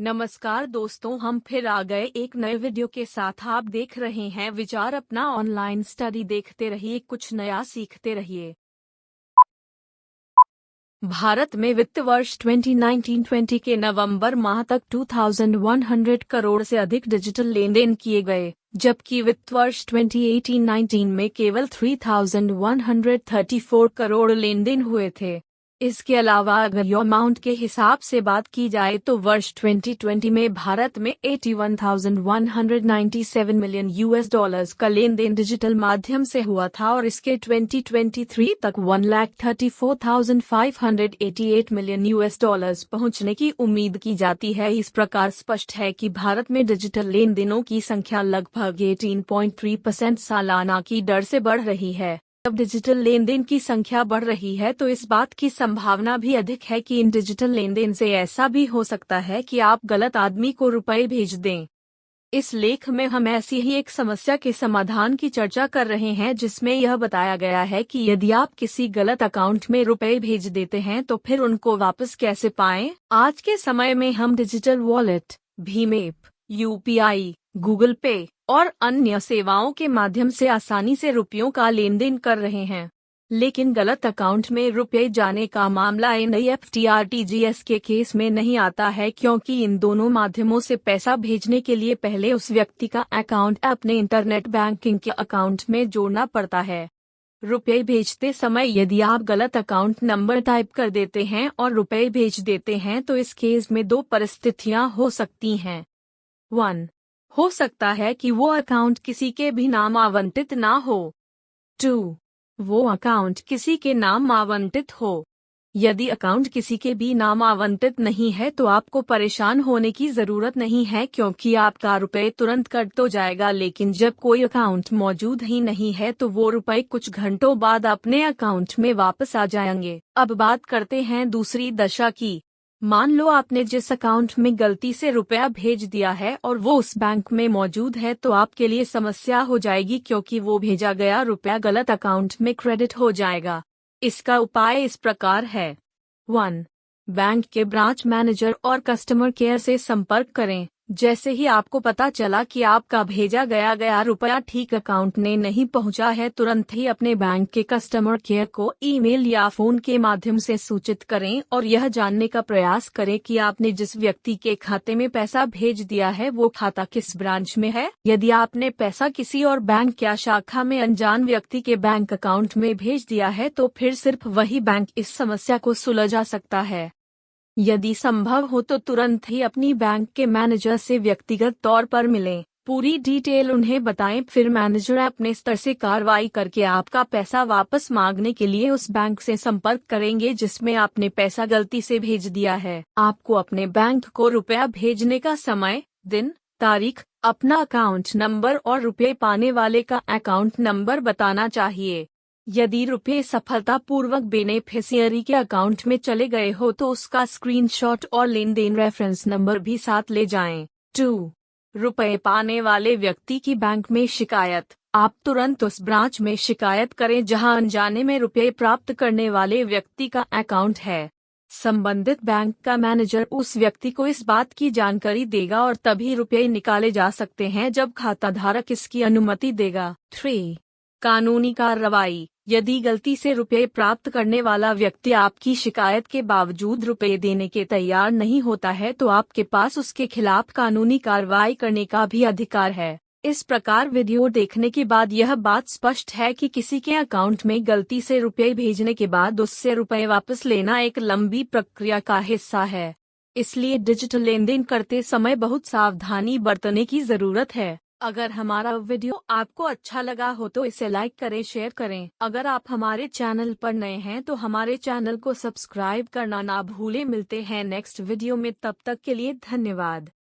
नमस्कार दोस्तों, हम फिर आ गए एक नए वीडियो के साथ। आप देख रहे हैं विचार अपना ऑनलाइन स्टडी। देखते रहिए, कुछ नया सीखते रहिए। भारत में वित्त वर्ष 2019-20 के नवंबर माह तक 2100 करोड़ से अधिक डिजिटल लेन देन किए गए, जबकि वित्त वर्ष 2018-19 में केवल 3134 करोड़ लेन देन हुए थे। इसके अलावा अगर यो अमाउंट के हिसाब से बात की जाए तो वर्ष 2020 में भारत में 81,197 मिलियन यूएस डॉलर्स का लेन देन डिजिटल माध्यम से हुआ था और इसके 2023 तक 1,34,588 मिलियन यूएस डॉलर्स पहुंचने की उम्मीद की जाती है। इस प्रकार स्पष्ट है कि भारत में डिजिटल लेन देनों की संख्या लगभग 18.3% सालाना की दर से बढ़ रही है। जब डिजिटल लेन देन की संख्या बढ़ रही है तो इस बात की संभावना भी अधिक है कि इन डिजिटल लेन देन से ऐसा भी हो सकता है कि आप गलत आदमी को रुपए भेज दें। इस लेख में हम ऐसी ही एक समस्या के समाधान की चर्चा कर रहे हैं, जिसमें यह बताया गया है कि यदि आप किसी गलत अकाउंट में रुपए भेज देते हैं तो फिर उनको वापस कैसे पाएं। आज के समय में हम digital wallet, Bhim app, UPI, Google पे और अन्य सेवाओं के माध्यम से आसानी से रुपयों का लेन देन कर रहे हैं, लेकिन गलत अकाउंट में रुपए जाने का मामला एनईएफटी आरटीजीएस के केस में नहीं आता है, क्योंकि इन दोनों माध्यमों से पैसा भेजने के लिए पहले उस व्यक्ति का अकाउंट अपने इंटरनेट बैंकिंग के अकाउंट में जोड़ना पड़ता है। रुपए भेजते समय यदि आप गलत अकाउंट नंबर टाइप कर देते हैं और रुपए भेज देते हैं तो इस केस में दो परिस्थितियां हो सकती हैं। 1. हो सकता है कि वो अकाउंट किसी के भी नाम आवंटित ना हो। 2. वो अकाउंट किसी के नाम आवंटित हो। यदि अकाउंट किसी के भी नाम आवंटित नहीं है तो आपको परेशान होने की जरूरत नहीं है, क्योंकि आपका रुपए तुरंत कट तो जाएगा। लेकिन जब कोई अकाउंट मौजूद ही नहीं है तो वो रुपए कुछ घंटों बाद अपने अकाउंट में वापस आ जाएंगे। अब बात करते हैं दूसरी दशा की। मान लो आपने जिस अकाउंट में गलती से रुपया भेज दिया है और वो उस बैंक में मौजूद है, तो आपके लिए समस्या हो जाएगी, क्योंकि वो भेजा गया रुपया गलत अकाउंट में क्रेडिट हो जाएगा। इसका उपाय इस प्रकार है। 1. बैंक के ब्रांच मैनेजर और कस्टमर केयर से संपर्क करें। जैसे ही आपको पता चला कि आपका भेजा गया रुपया ठीक अकाउंट में नहीं पहुंचा है, तुरंत ही अपने बैंक के कस्टमर केयर को ईमेल या फोन के माध्यम से सूचित करें और यह जानने का प्रयास करें कि आपने जिस व्यक्ति के खाते में पैसा भेज दिया है वो खाता किस ब्रांच में है। यदि आपने पैसा किसी और बैंक या शाखा में अनजान व्यक्ति के बैंक अकाउंट में भेज दिया है तो फिर सिर्फ वही बैंक इस समस्या को सुलझा सकता है। यदि संभव हो तो तुरंत ही अपनी बैंक के मैनेजर से व्यक्तिगत तौर पर मिलें, पूरी डिटेल उन्हें बताएं। फिर मैनेजर अपने स्तर से कार्रवाई करके आपका पैसा वापस मांगने के लिए उस बैंक से संपर्क करेंगे जिसमें आपने पैसा गलती से भेज दिया है। आपको अपने बैंक को रुपया भेजने का समय, दिन, तारीख, अपना अकाउंट नंबर और रुपये पाने वाले का अकाउंट नंबर बताना चाहिए। यदि रुपये सफलतापूर्वक बेनिफिशियरी के अकाउंट में चले गए हो तो उसका स्क्रीनशॉट और लेन देन रेफरेंस नंबर भी साथ ले जाएं। 2. रुपये पाने वाले व्यक्ति की बैंक में शिकायत। आप तुरंत उस ब्रांच में शिकायत करें जहां अनजाने में रुपये प्राप्त करने वाले व्यक्ति का अकाउंट है। संबंधित बैंक का मैनेजर उस व्यक्ति को इस बात की जानकारी देगा और तभी रुपये निकाले जा सकते हैं जब खाता धारक इसकी अनुमति देगा। 3. कानूनी कार्रवाई। यदि गलती से रुपये प्राप्त करने वाला व्यक्ति आपकी शिकायत के बावजूद रुपये देने के तैयार नहीं होता है तो आपके पास उसके खिलाफ कानूनी कार्रवाई करने का भी अधिकार है। इस प्रकार वीडियो देखने के बाद यह बात स्पष्ट है कि किसी के अकाउंट में गलती से रुपये भेजने के बाद उससे रुपये वापस लेना एक लंबी प्रक्रिया का हिस्सा है। इसलिए डिजिटल लेन देन करते समय बहुत सावधानी बरतने की जरूरत है। अगर हमारा वीडियो आपको अच्छा लगा हो तो इसे लाइक करें, शेयर करें। अगर आप हमारे चैनल पर नए हैं तो हमारे चैनल को सब्सक्राइब करना ना भूलें। मिलते हैं नेक्स्ट वीडियो में, तब तक के लिए धन्यवाद।